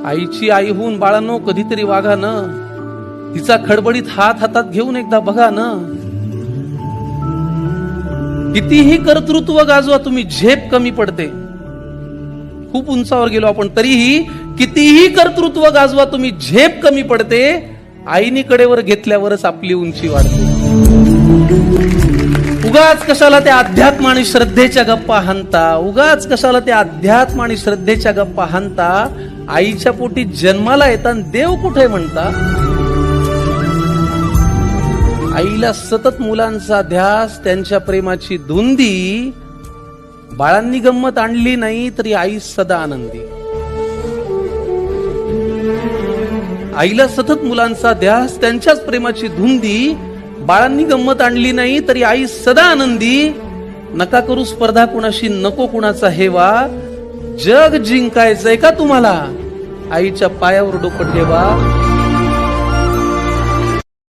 आईची आई होऊन बाळांनो कधीतरी वागा न, तिचा खडबडीत हात हातात घेऊन एकदा बघा न. कितीही कर्तृत्व गाजवा तुम्ही, झेप कमी पडते. खूप उंचावर गेलो आपण, तरीही कितीही कर्तृत्व गाजवा तुम्ही, झेप कमी पडते. आईनी कडेवर घेतल्यावरच आपली उंची वाढते. उगाच कशाला त्या अध्यात्म आणि श्रद्धेच्या गप्पा हाणता, उगाच कशाला त्या अध्यात्म आणि श्रद्धेच्या गप्पा हाणता. आईच्या पोटी जन्माला येताना देव कुठे म्हणता. आईला सतत मुलांचा ध्यास, त्यांच्या प्रेमाची धुंदी. बाळांनी गंमत आणली नाही तरी आई सदा आनंदी. आईला सतत मुलांचा ध्यास, त्यांच्याच प्रेमाची धुंदी. बाळांनी गंमत आणली नाही तरी आई सदा आनंदी. नका करू स्पर्धा कुणाशी, नको कुणाचा हेवा. जग जिंकायचंय का तुम्हाला, आईच्या पायावर डोकं ठेवा.